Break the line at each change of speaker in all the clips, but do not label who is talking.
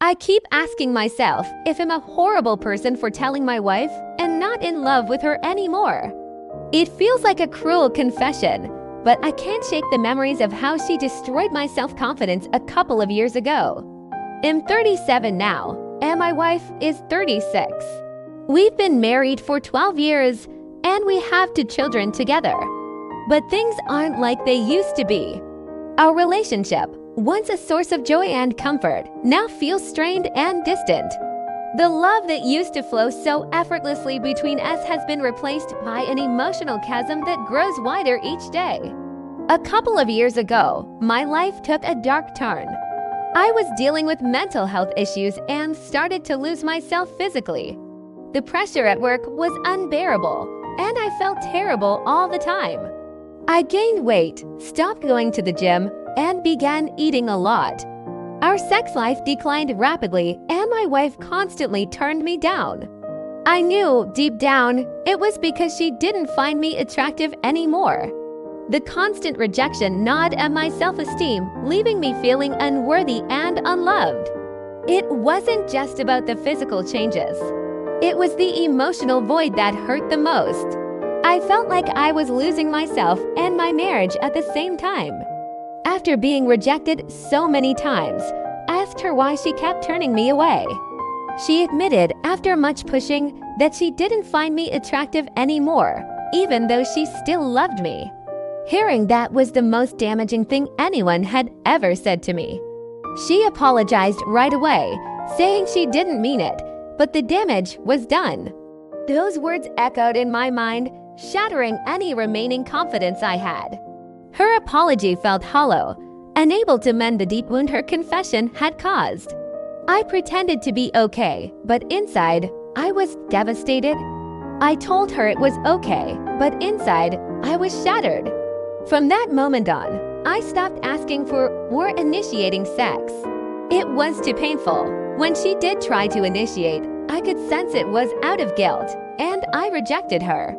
I keep asking myself if I'm a horrible person for telling my wife and not in love with her anymore. It feels like a cruel confession, but I can't shake the memories of how she destroyed my self-confidence a couple of years ago. I'm 37 now, and my wife is 36. We've been married for 12 years, and we have 2 children together. But things aren't like they used to be. Our relationship, once a source of joy and comfort, now feels strained and distant. The love that used to flow so effortlessly between us has been replaced by an emotional chasm that grows wider each day. A couple of years ago, my life took a dark turn. I was dealing with mental health issues and started to lose myself physically. The pressure at work was unbearable, and I felt terrible all the time. I gained weight, stopped going to the gym, and began eating a lot. Our sex life declined rapidly, and my wife constantly turned me down. I knew, deep down, it was because she didn't find me attractive anymore. The constant rejection gnawed at my self-esteem, leaving me feeling unworthy and unloved. It wasn't just about the physical changes. It was the emotional void that hurt the most. I felt like I was losing myself and my marriage at the same time. After being rejected so many times, I asked her why she kept turning me away. She admitted, after much pushing, that she didn't find me attractive anymore, even though she still loved me. Hearing that was the most damaging thing anyone had ever said to me. She apologized right away, saying she didn't mean it, but the damage was done. Those words echoed in my mind, shattering any remaining confidence I had. Her apology felt hollow, unable to mend the deep wound her confession had caused. I pretended to be okay, but inside, I was devastated. I told her it was okay, but inside, I was shattered. From that moment on, I stopped asking for or initiating sex. It was too painful. When she did try to initiate, I could sense it was out of guilt, and I rejected her.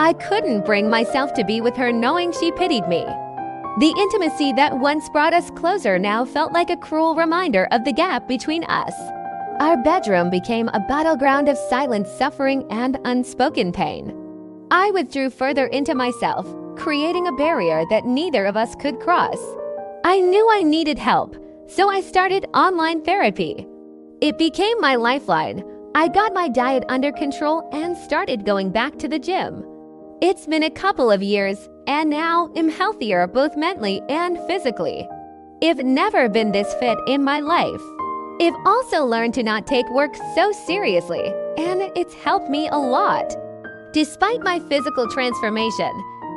I couldn't bring myself to be with her knowing she pitied me. The intimacy that once brought us closer now felt like a cruel reminder of the gap between us. Our bedroom became a battleground of silent suffering and unspoken pain. I withdrew further into myself, creating a barrier that neither of us could cross. I knew I needed help, so I started online therapy. It became my lifeline. I got my diet under control and started going back to the gym. It's been a couple of years, and now I'm healthier both mentally and physically. I've never been this fit in my life. I've also learned to not take work so seriously, and it's helped me a lot. Despite my physical transformation,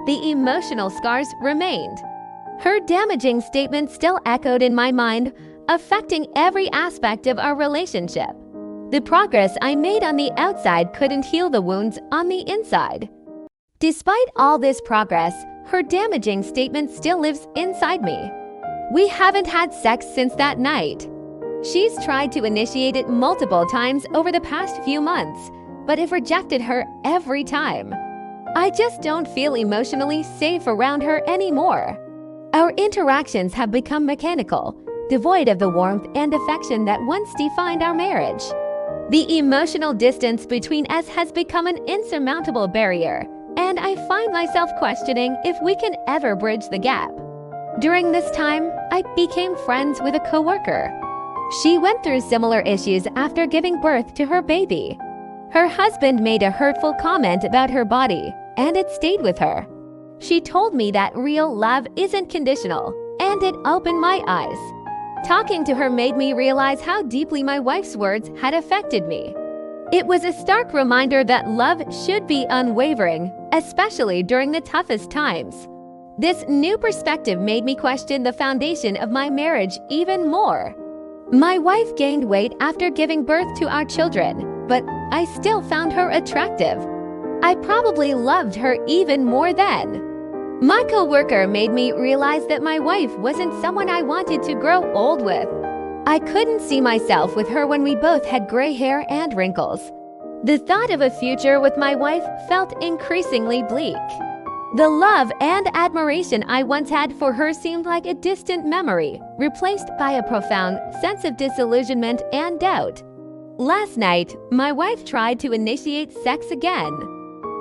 the emotional scars remained. Her damaging statement still echoed in my mind, affecting every aspect of our relationship. The progress I made on the outside couldn't heal the wounds on the inside. Despite all this progress, her damaging statement still lives inside me. We haven't had sex since that night. She's tried to initiate it multiple times over the past few months, but I've rejected her every time. I just don't feel emotionally safe around her anymore. Our interactions have become mechanical, devoid of the warmth and affection that once defined our marriage. The emotional distance between us has become an insurmountable barrier, and I find myself questioning if we can ever bridge the gap. During this time, I became friends with a coworker. She went through similar issues after giving birth to her baby. Her husband made a hurtful comment about her body, and it stayed with her. She told me that real love isn't conditional, and it opened my eyes. Talking to her made me realize how deeply my wife's words had affected me. It was a stark reminder that love should be unwavering, especially during the toughest times. This new perspective made me question the foundation of my marriage even more. My wife gained weight after giving birth to our children, but I still found her attractive. I probably loved her even more then. My coworker made me realize that my wife wasn't someone I wanted to grow old with. I couldn't see myself with her when we both had gray hair and wrinkles. The thought of a future with my wife felt increasingly bleak. The love and admiration I once had for her seemed like a distant memory, replaced by a profound sense of disillusionment and doubt. Last night, my wife tried to initiate sex again.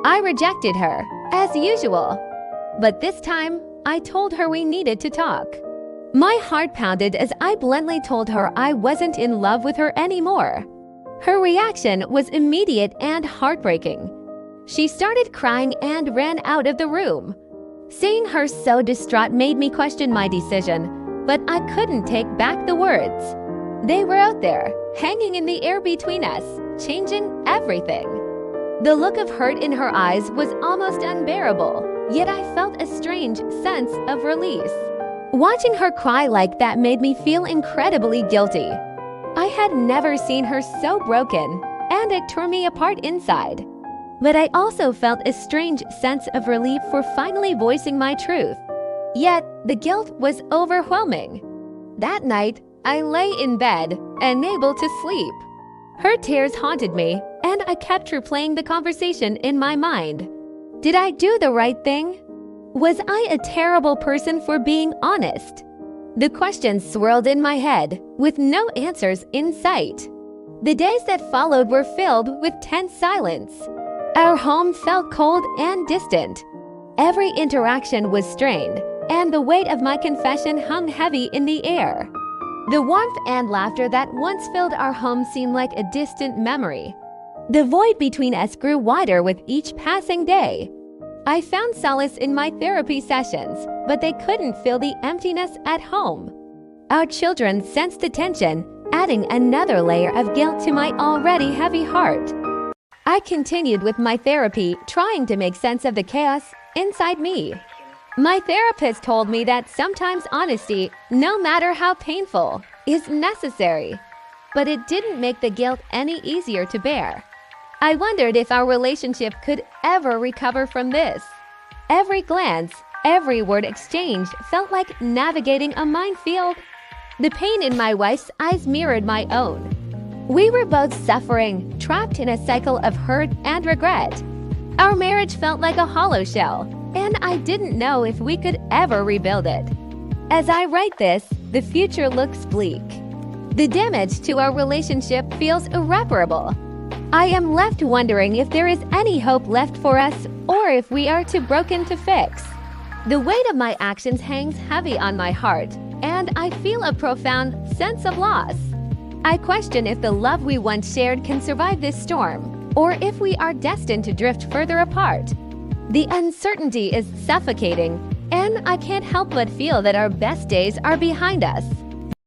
I rejected her, as usual. But this time, I told her we needed to talk. My heart pounded as I bluntly told her I wasn't in love with her anymore. Her reaction was immediate and heartbreaking. She started crying and ran out of the room. Seeing her so distraught made me question my decision, but I couldn't take back the words. They were out there, hanging in the air between us, changing everything. The look of hurt in her eyes was almost unbearable, yet I felt a strange sense of release. Watching her cry like that made me feel incredibly guilty. I had never seen her so broken, and it tore me apart inside. But I also felt a strange sense of relief for finally voicing my truth. Yet, the guilt was overwhelming. That night, I lay in bed, unable to sleep. Her tears haunted me, and I kept replaying the conversation in my mind. Did I do the right thing? Was I a terrible person for being honest? The questions swirled in my head, with no answers in sight. The days that followed were filled with tense silence. Our home felt cold and distant. Every interaction was strained, and the weight of my confession hung heavy in the air. The warmth and laughter that once filled our home seemed like a distant memory. The void between us grew wider with each passing day. I found solace in my therapy sessions, but they couldn't fill the emptiness at home. Our children sensed the tension, adding another layer of guilt to my already heavy heart. I continued with my therapy, trying to make sense of the chaos inside me. My therapist told me that sometimes honesty, no matter how painful, is necessary. But it didn't make the guilt any easier to bear. I wondered if our relationship could ever recover from this. Every glance, every word exchanged felt like navigating a minefield. The pain in my wife's eyes mirrored my own. We were both suffering, trapped in a cycle of hurt and regret. Our marriage felt like a hollow shell, and I didn't know if we could ever rebuild it. As I write this, the future looks bleak. The damage to our relationship feels irreparable. I am left wondering if there is any hope left for us or if we are too broken to fix. The weight of my actions hangs heavy on my heart, and I feel a profound sense of loss. I question if the love we once shared can survive this storm, or if we are destined to drift further apart. The uncertainty is suffocating, and I can't help but feel that our best days are behind us.